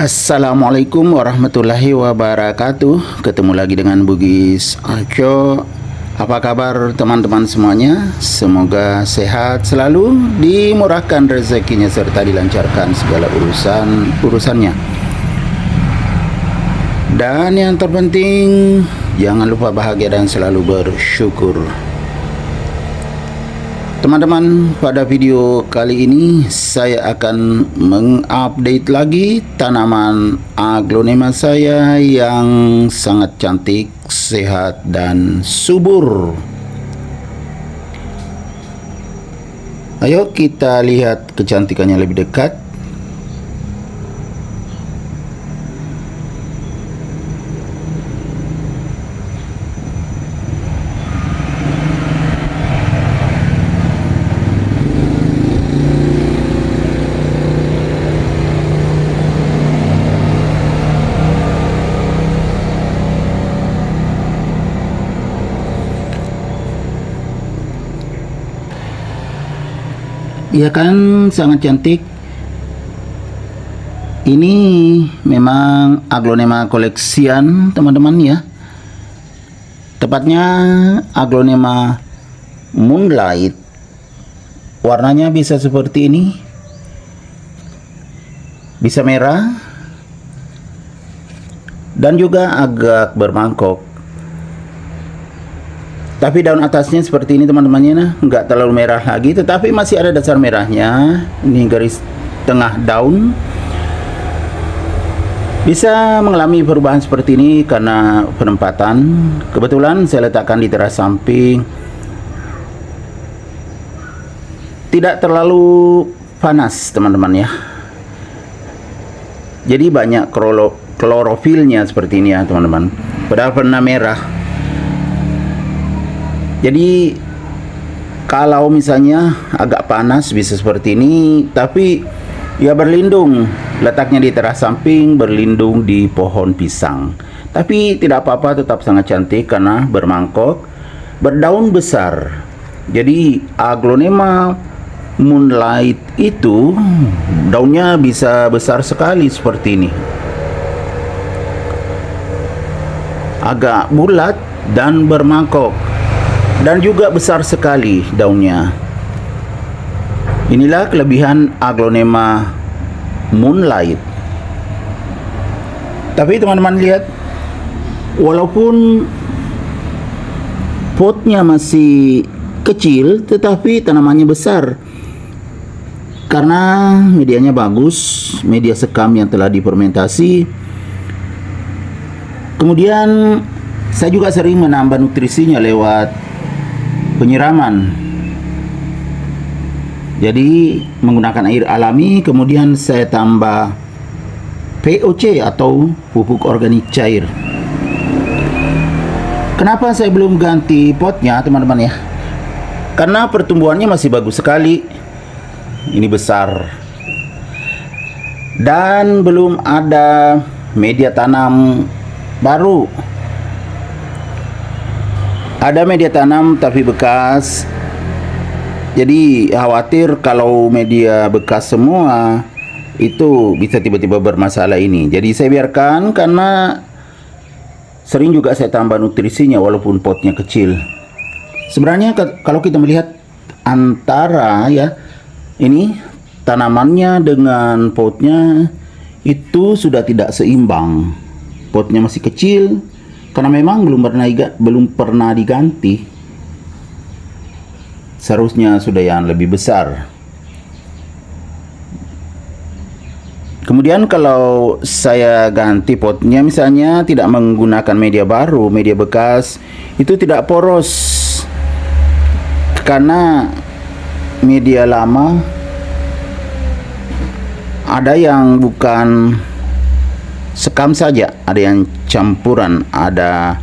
Assalamualaikum warahmatullahi wabarakatuh. Ketemu lagi dengan Bugis Aco. Apa kabar teman-teman semuanya? Semoga sehat selalu, dimurahkan rezekinya serta dilancarkan segala urusannya. Dan yang terpenting, jangan lupa bahagia dan selalu bersyukur. Teman-teman, pada video kali ini saya akan mengupdate lagi tanaman aglonema saya yang sangat cantik, sehat, dan subur. Ayo kita lihat kecantikannya lebih dekat. Ya kan, sangat cantik. Ini memang aglonema koleksian teman-teman ya. Tepatnya aglonema Moonlight. Warnanya bisa seperti ini. Bisa merah. Dan juga agak bermangkok. Tapi daun atasnya seperti ini teman-temannya, nggak terlalu merah lagi, tetapi masih ada dasar merahnya. Ini garis tengah daun. Bisa mengalami perubahan seperti ini karena penempatan. Kebetulan saya letakkan di teras samping. Tidak terlalu panas teman-teman ya. Jadi banyak klorofilnya seperti ini ya teman-teman. Padahal pernah merah. Jadi kalau misalnya agak panas bisa seperti ini, tapi ya berlindung, letaknya di teras samping, berlindung di pohon pisang. Tapi tidak apa-apa, tetap sangat cantik karena bermangkok, berdaun besar. Jadi aglonema Moonlight itu daunnya bisa besar sekali seperti ini. Agak bulat dan bermangkok. Dan juga besar sekali daunnya. Inilah kelebihan aglonema Moonlight. Tapi teman-teman lihat, walaupun potnya masih kecil, tetapi tanamannya besar. Karena medianya bagus, media sekam yang telah difermentasi. Kemudian saya juga sering menambah nutrisinya lewat penyiraman. Jadi menggunakan air alami, kemudian saya tambah POC atau pupuk organik cair. Kenapa saya belum ganti potnya teman-teman ya? Karena pertumbuhannya masih bagus sekali. Ini besar. Dan belum ada media tanam baru. Ada media tanam tapi bekas. Jadi khawatir kalau media bekas semua itu bisa tiba-tiba bermasalah ini. Jadi saya biarkan karena sering juga saya tambah nutrisinya walaupun potnya kecil. Sebenarnya kalau kita melihat antara ya ini tanamannya dengan potnya itu sudah tidak seimbang. Potnya masih kecil. Karena memang belum pernah diganti. Seharusnya sudah yang lebih besar. Kemudian kalau saya ganti potnya, misalnya tidak menggunakan media baru, media bekas, itu tidak poros. Karena media lama ada yang bukan sekam saja, ada yang campuran, ada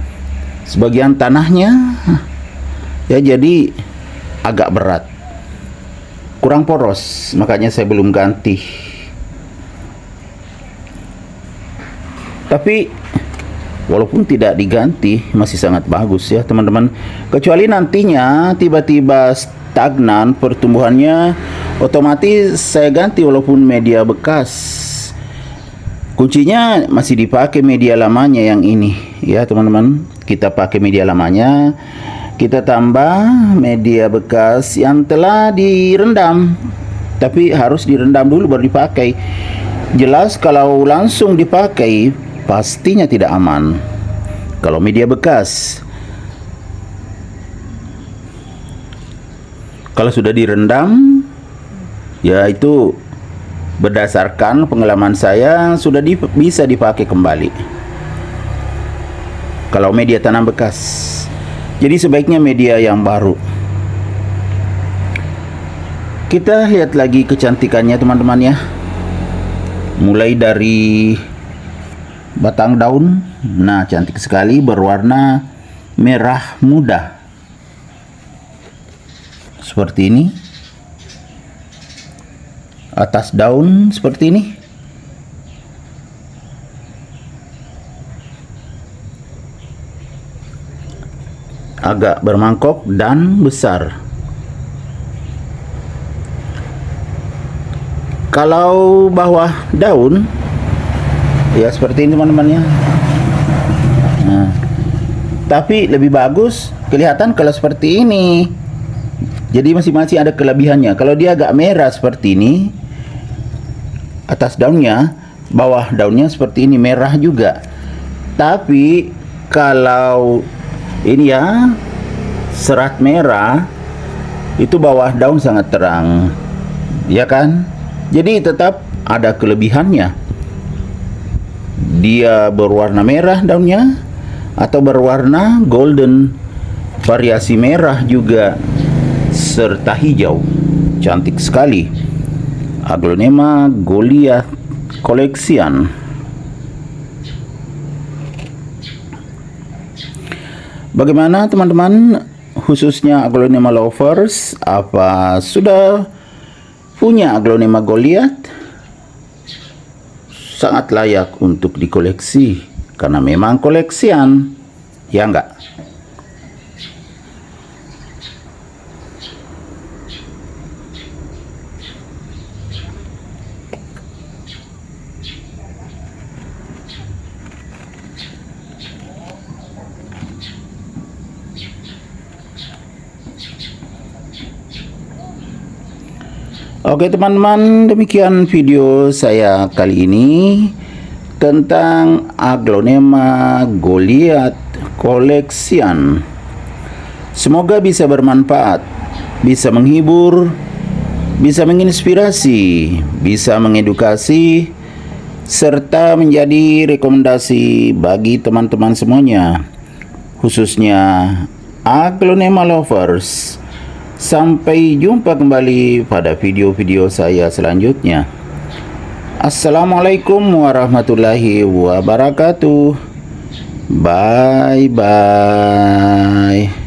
sebagian tanahnya ya, jadi agak berat, kurang poros, makanya saya belum ganti. Tapi walaupun tidak diganti masih sangat bagus ya teman-teman, kecuali nantinya tiba-tiba stagnan pertumbuhannya, otomatis saya ganti walaupun media bekas. Kuncinya masih dipakai media lamanya yang ini ya teman-teman. Kita pakai media lamanya, kita tambah media bekas yang telah direndam, tapi harus direndam dulu baru dipakai. Jelas kalau langsung dipakai pastinya tidak aman kalau media bekas. Kalau sudah direndam, ya itu berdasarkan pengalaman saya sudah bisa dipakai kembali kalau media tanam bekas. Jadi sebaiknya media yang baru. Kita lihat lagi kecantikannya teman-teman ya. Mulai dari batang daun, nah cantik sekali, berwarna merah muda seperti ini. Atas daun seperti ini. Agak bermangkok dan besar. Kalau bawah daun ya seperti ini teman-teman ya. Nah, tapi lebih bagus kelihatan kalau seperti ini. Jadi masing-masing ada kelebihannya. Kalau dia agak merah seperti ini, atas daunnya, bawah daunnya seperti ini merah juga. Tapi kalau ini ya serat merah, itu bawah daun sangat terang, ya kan? Jadi tetap ada kelebihannya. Dia berwarna merah daunnya atau berwarna golden, variasi merah juga serta hijau. Cantik sekali. Aglonema Goliath Collection. Bagaimana teman-teman, khususnya Aglonema lovers, apa sudah punya Aglonema Goliath? Sangat layak untuk dikoleksi karena memang koleksian, ya enggak? Oke teman-teman, demikian video saya kali ini tentang Aglonema Goliath Collection. Semoga bisa bermanfaat, bisa menghibur, bisa menginspirasi, bisa mengedukasi, serta menjadi rekomendasi bagi teman-teman semuanya, khususnya Aglonema lovers. Sampai jumpa kembali pada video-video saya selanjutnya. Assalamualaikum warahmatullahi wabarakatuh. Bye bye.